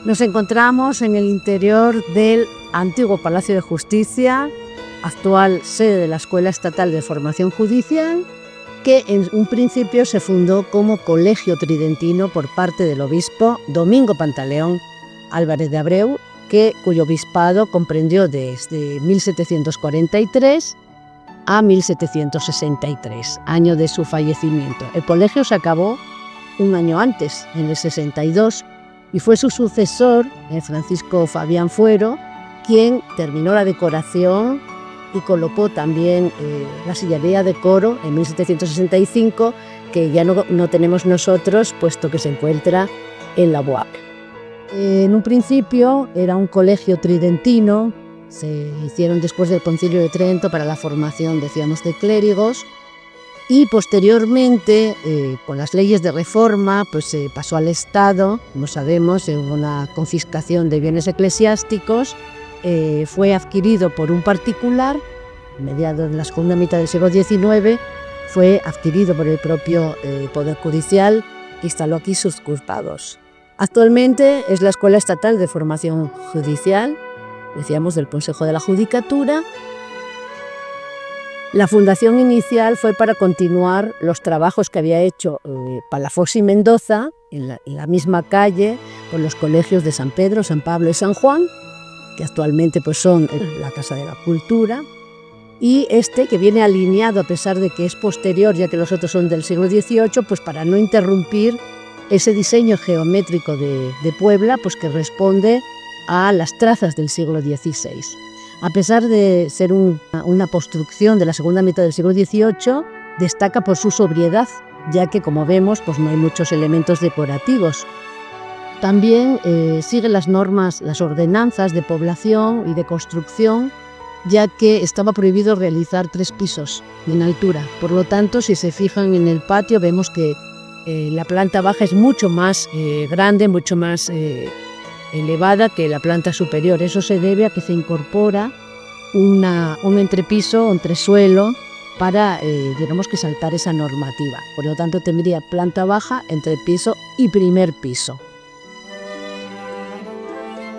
Nos encontramos en el interior del antiguo Palacio de Justicia, actual sede de la Escuela Estatal de Formación Judicial, que en un principio se fundó como Colegio Tridentino por parte del obispo Domingo Pantaleón Álvarez de Abreu, cuyo obispado comprendió desde 1743 a 1763, año de su fallecimiento. El colegio se acabó un año antes, en el 62, y fue su sucesor, Francisco Fabián Fuero, quien terminó la decoración y colocó también la sillería de coro en 1765, que ya no tenemos nosotros, puesto que se encuentra en la UAC. En un principio era un colegio tridentino, se hicieron después del Concilio de Trento para la formación, decíamos, de clérigos, y posteriormente, con las leyes de reforma, pues se pasó al Estado, como sabemos, en una confiscación de bienes eclesiásticos. Fue adquirido por un particular, a mediados de la segunda mitad del siglo XIX, fue adquirido por el propio Poder Judicial, que instaló aquí sus juzgados. Actualmente es la Escuela Estatal de Formación Judicial, decíamos, del Consejo de la Judicatura. La fundación inicial fue para continuar los trabajos que había hecho Palafox y Mendoza en la misma calle, con los colegios de San Pedro, San Pablo y San Juan, que actualmente pues son la Casa de la Cultura, y que viene alineado, a pesar de que es posterior, ya que los otros son del siglo XVIII, pues para no interrumpir ese diseño geométrico de Puebla, pues que responde a las trazas del siglo XVI. A pesar de ser una construcción de la segunda mitad del siglo XVIII, destaca por su sobriedad, ya que, como vemos, pues no hay muchos elementos decorativos. También sigue las normas, las ordenanzas de población y de construcción, ya que estaba prohibido realizar 3 pisos en altura. Por lo tanto, si se fijan en el patio, vemos que la planta baja es mucho más grande, mucho más elevada que la planta superior. Eso se debe a que se incorpora un entrepiso, un entresuelo, para, digamos, que saltar esa normativa. Por lo tanto, tendría planta baja, entrepiso y primer piso.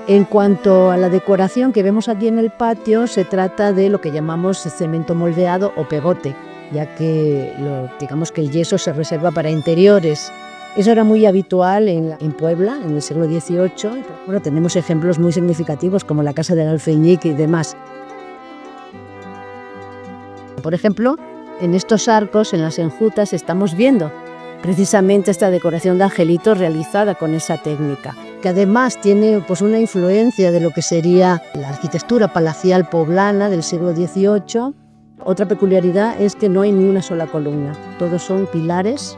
En cuanto a la decoración que vemos aquí en el patio, se trata de lo que llamamos cemento moldeado o pegote, ya que digamos que el yeso se reserva para interiores. Eso era muy habitual en Puebla en el siglo XVIII. Bueno, tenemos ejemplos muy significativos como la Casa del Alfeñique y demás. Por ejemplo, en estos arcos, en las enjutas, estamos viendo precisamente esta decoración de angelitos realizada con esa técnica, que además tiene pues una influencia de lo que sería la arquitectura palacial poblana del siglo XVIII. Otra peculiaridad es que no hay ni una sola columna, todos son pilares.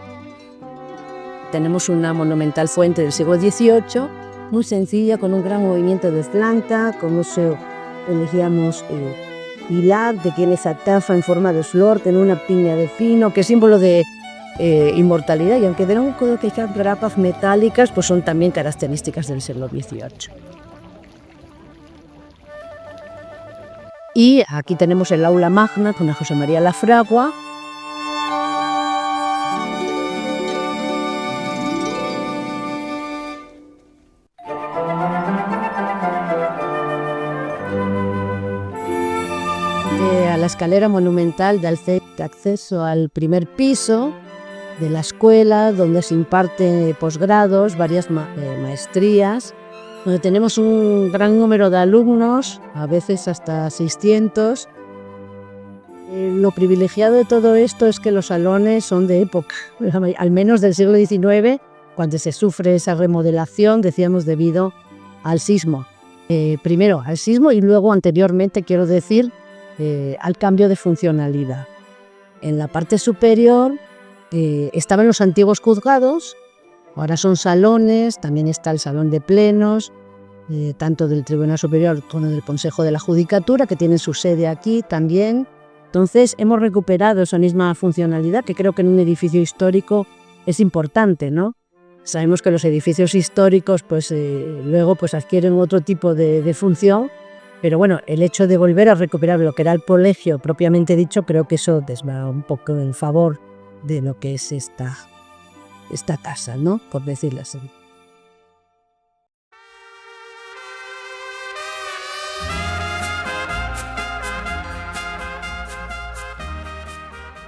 Tenemos una monumental fuente del siglo XVIII, muy sencilla, con un gran movimiento de planta, con uso, elegíamos pilar, que tiene esa taza en forma de flor, tiene una piña de pino, que es símbolo de inmortalidad, y aunque tenemos que echar grapas metálicas, pues son también características del siglo XVIII. Y aquí tenemos el aula magna con José María Lafragua. A la escalera monumental de acceso al primer piso de la escuela, donde se imparten posgrados, varias maestrías, donde tenemos un gran número de alumnos, a veces hasta 600. Lo privilegiado de todo esto es que los salones son de época, al menos del siglo XIX, cuando se sufre esa remodelación, decíamos, debido al sismo. Primero al sismo y luego, anteriormente, quiero decir, al cambio de funcionalidad. En la parte superior estaban los antiguos juzgados, ahora son salones, también está el salón de plenos, tanto del Tribunal Superior como del Consejo de la Judicatura, que tienen su sede aquí también. Entonces hemos recuperado esa misma funcionalidad, que creo que en un edificio histórico es importante, ¿no? Sabemos que los edificios históricos pues, luego pues, adquieren otro tipo de función, pero bueno, el hecho de volver a recuperar lo que era el colegio propiamente dicho, creo que eso desva un poco en favor de lo que es esta casa, ¿no? Por decirlo así.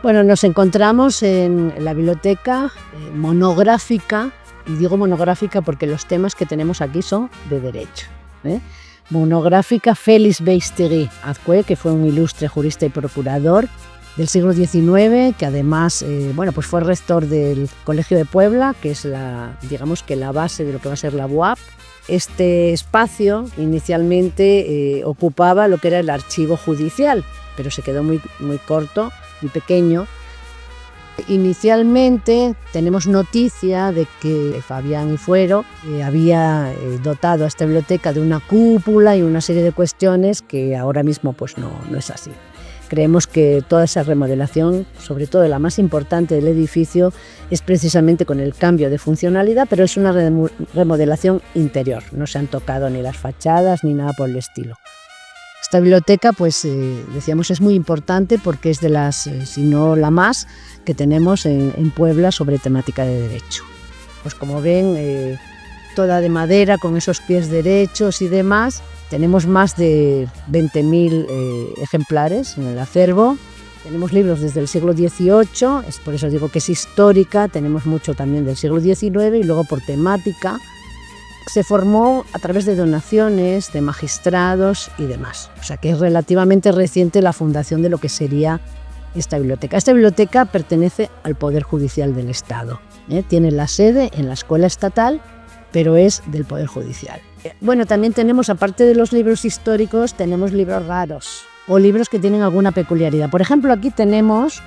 Bueno, nos encontramos en la biblioteca monográfica, y digo monográfica porque los temas que tenemos aquí son de derecho. Monográfica Félix Beistegui Azcue, que fue un ilustre jurista y procurador del siglo XIX, que además pues fue rector del Colegio de Puebla, que es la base de lo que va a ser la UAP. Este espacio inicialmente ocupaba lo que era el archivo judicial, pero se quedó muy corto, muy pequeño. Inicialmente tenemos noticia de que Fabián y Fuero había dotado a esta biblioteca de una cúpula y una serie de cuestiones que ahora mismo pues no es así. Creemos que toda esa remodelación, sobre todo la más importante del edificio, es precisamente con el cambio de funcionalidad, pero es una remodelación interior. No se han tocado ni las fachadas ni nada por el estilo. Esta biblioteca, pues decíamos, es muy importante porque es de las, si no la más, que tenemos en Puebla sobre temática de derecho. Pues como ven, toda de madera, con esos pies derechos y demás. Tenemos más de 20.000 ejemplares en el acervo. Tenemos libros desde el siglo XVIII, es por eso digo que es histórica. Tenemos mucho también del siglo XIX y luego por temática. Se formó a través de donaciones de magistrados y demás. O sea que es relativamente reciente la fundación de lo que sería esta biblioteca. Esta biblioteca pertenece al Poder Judicial del Estado. Tiene la sede en la Escuela Estatal, pero es del Poder Judicial. Bueno, también tenemos, aparte de los libros históricos, tenemos libros raros o libros que tienen alguna peculiaridad. Por ejemplo, aquí tenemos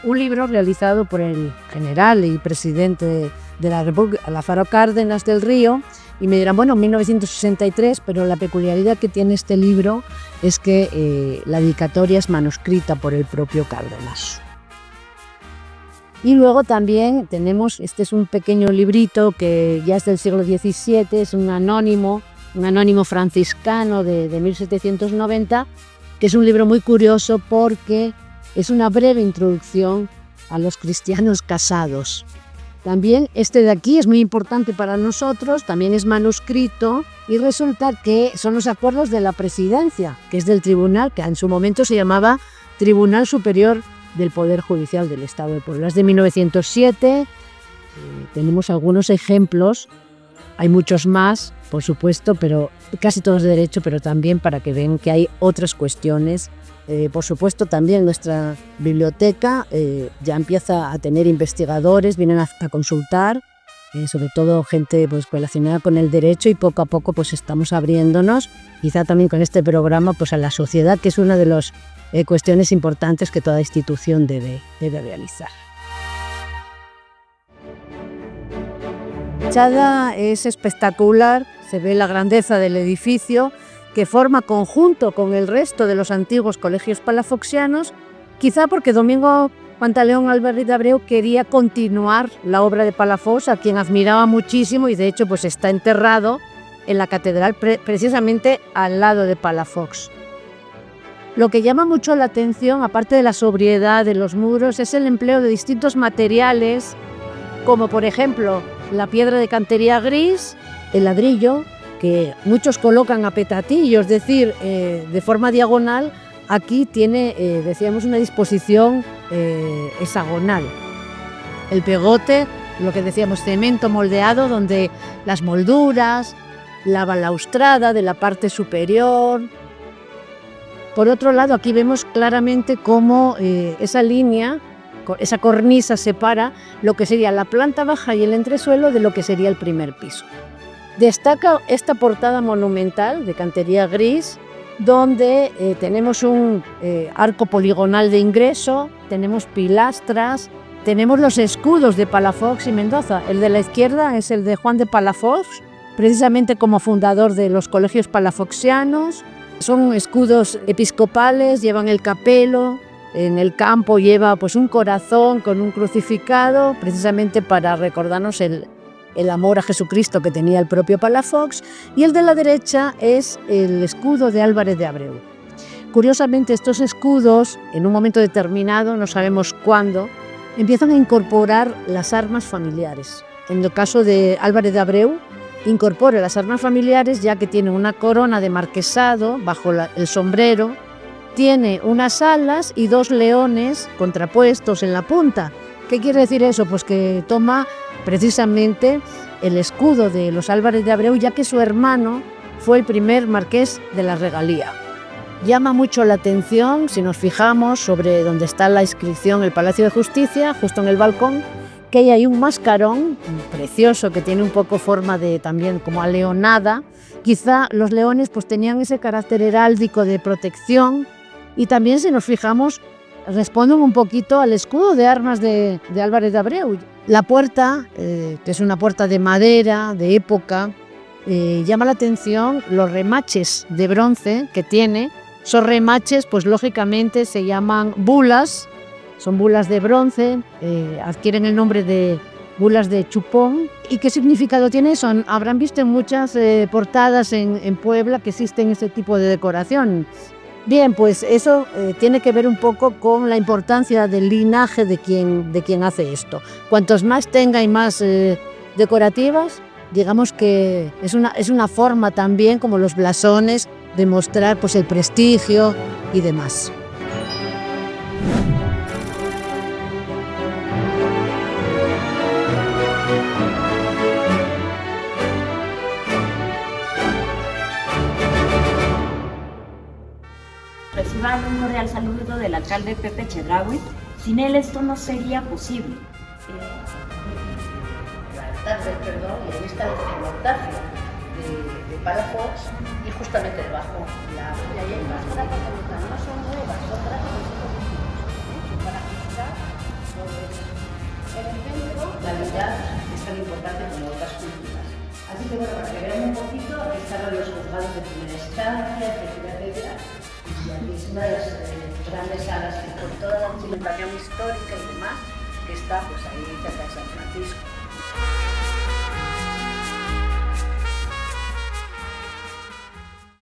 un libro realizado por el general y presidente de la República, Lázaro Cárdenas del Río, y me dirán, bueno, 1963, pero la peculiaridad que tiene este libro es que la dedicatoria es manuscrita por el propio Cárdenas. Y luego también tenemos, este es un pequeño librito que ya es del siglo XVII, es un anónimo franciscano de 1790, que es un libro muy curioso porque es una breve introducción a los cristianos casados. También este de aquí es muy importante para nosotros, también es manuscrito y resulta que son los acuerdos de la presidencia, que es del tribunal, que en su momento se llamaba Tribunal Superior del Poder Judicial del Estado de Puebla. Es de 1907, tenemos algunos ejemplos, hay muchos más, por supuesto, pero casi todos de derecho, pero también para que vean que hay otras cuestiones. Por supuesto, también nuestra biblioteca ya empieza a tener investigadores, vienen a consultar, sobre todo gente pues, relacionada con el derecho, y poco a poco pues, estamos abriéndonos, quizá también con este programa, pues, a la sociedad, que es una de las cuestiones importantes que toda institución debe realizar. La fachada es espectacular, se ve la grandeza del edificio, que forma conjunto con el resto de los antiguos colegios palafoxianos, quizá porque Domingo Pantaleón Álvarez de Abreu quería continuar la obra de Palafox, a quien admiraba muchísimo, y de hecho pues está enterrado en la catedral precisamente al lado de Palafox. Lo que llama mucho la atención, aparte de la sobriedad de los muros, es el empleo de distintos materiales, como por ejemplo la piedra de cantería gris, el ladrillo, que muchos colocan a petatillo, es decir, de forma diagonal. Aquí tiene, decíamos, una disposición hexagonal. El pegote, lo que decíamos, cemento moldeado, donde las molduras, la balaustrada de la parte superior. Por otro lado, aquí vemos claramente cómo esa línea, esa cornisa separa lo que sería la planta baja y el entresuelo de lo que sería el primer piso. Destaca esta portada monumental de cantería gris, donde tenemos un arco poligonal de ingreso, tenemos pilastras, tenemos los escudos de Palafox y Mendoza. El de la izquierda es el de Juan de Palafox, precisamente como fundador de los colegios palafoxianos. Son escudos episcopales, llevan el capelo, en el campo lleva pues, un corazón con un crucificado, precisamente para recordarnos el amor a Jesucristo que tenía el propio Palafox, y el de la derecha es el escudo de Álvarez de Abreu. Curiosamente, estos escudos, en un momento determinado, no sabemos cuándo, empiezan a incorporar las armas familiares. En el caso de Álvarez de Abreu, incorpora las armas familiares, ya que tiene una corona de marquesado bajo el sombrero, tiene unas alas y 2 leones contrapuestos en la punta. ¿Qué quiere decir eso? Pues que toma precisamente el escudo de los Álvarez de Abreu, ya que su hermano fue el primer marqués de la regalía. Llama mucho la atención, si nos fijamos sobre donde está la inscripción, el Palacio de Justicia, justo en el balcón, que hay ahí un mascarón precioso que tiene un poco forma de también como aleonada. Quizá los leones pues tenían ese carácter heráldico de protección, y también, si nos fijamos, responden un poquito al escudo de armas de Álvarez de Abreu. La puerta, que es una puerta de madera, de época, llama la atención los remaches de bronce que tiene. Esos remaches, pues lógicamente se llaman bulas, son bulas de bronce, adquieren el nombre de bulas de chupón. ¿Y qué significado tiene eso? Habrán visto en muchas portadas en Puebla que existen ese tipo de decoración. Bien, pues eso tiene que ver un poco con la importancia del linaje de quien hace esto. Cuantos más tenga y más decorativas, digamos que es una forma también, como los blasones, de mostrar pues el prestigio y demás. Reciban un cordial saludo del alcalde Pepe Chedraui. Sin él esto no sería posible. Perdón, y ahí está el cenotafio de Palafox, y justamente debajo y ahí hay más placas que no son nuevas, son placas que nosotros hicimos para fixar en el centro la verdad es tan importante como otras culturas. Así que bueno, para que vean un poquito, aquí están los juzgados de primera instancia, etcétera, y aquí es una de las grandes salas que con toda la documentación histórica y demás que está pues ahí cerca de San Francisco.